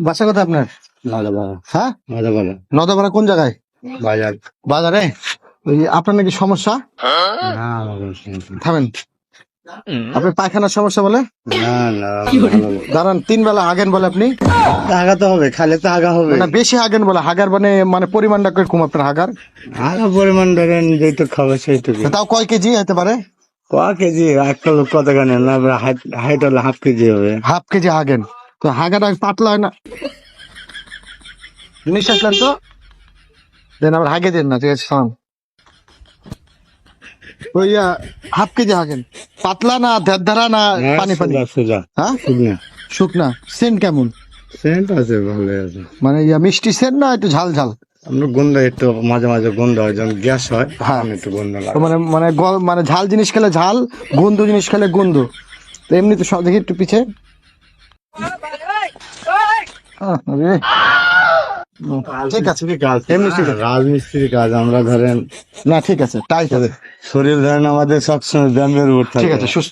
বাসা কথা আপনার? নদাপাড়া। হ্যাঁ, নদাপাড়া নদাপাড়া কোন জায়গায়? বাজার। বাজারে। ওই আপনার নাকি সমস্যা? না আমার কোনো সমস্যা নেই। থামেন। আপনার পায়খানার সমস্যা বলে? না না ভালো। দাঁড়ান, 3 বেলা হাগেন বলে আপনি? আগা তো হবে, খালে তো আগা হবে। না বেশি হাগেন বলে, হাগার মানে পরিমাণটা কিরকম আপনার হাগার? আগা পরিমাণ ধরেন যেটুকু খাবে সেইটুকু। তাও কয় কেজি হতে পারে? ক কেজি একটা লোক কত গানে না, হাইট হলে 1/2 কেজি হবে। হাফ কেজি হাগেন তো হাগাটা পাতলা হয় না? নিঃশ্বাস নেন তো, দেন আবার হাগে দেন না, ঠিক আছে সালাম। ওই হাফ কেজি হাগেন, পাতলা না ধরা না পানি পানি? সোজা হ্যাঁ, শুকনা। শুকনা। সেন্ট কেমন? সেন্ট আছে, ভালো আছে। মানে মিষ্টি সেন্ট না একটু ঝাল ঝাল? আমরা গন্ধ একটু মাঝে মাঝে গন্ধ হয়, যখন গ্যাস হয় হ্যাঁ। তখন একটু গন্ধ তো লাগে। মানে ঝাল জিনিস খেলে ঝাল, গন্ধ জিনিস খেলে গন্ধ। তো এমনি তো সব দেখি একটু পিছে। আরে, ঠিক আছে, এমনি ঠিক আছে। রাজমিস্ত্রির কাজ, আমরা ধরেন না ঠিক আছে, টাইট আছে, শরীর ধরেন আমাদের সবসময় ব্যায়ামের উপর ঠিক থাকে। আছে, সুস্থ।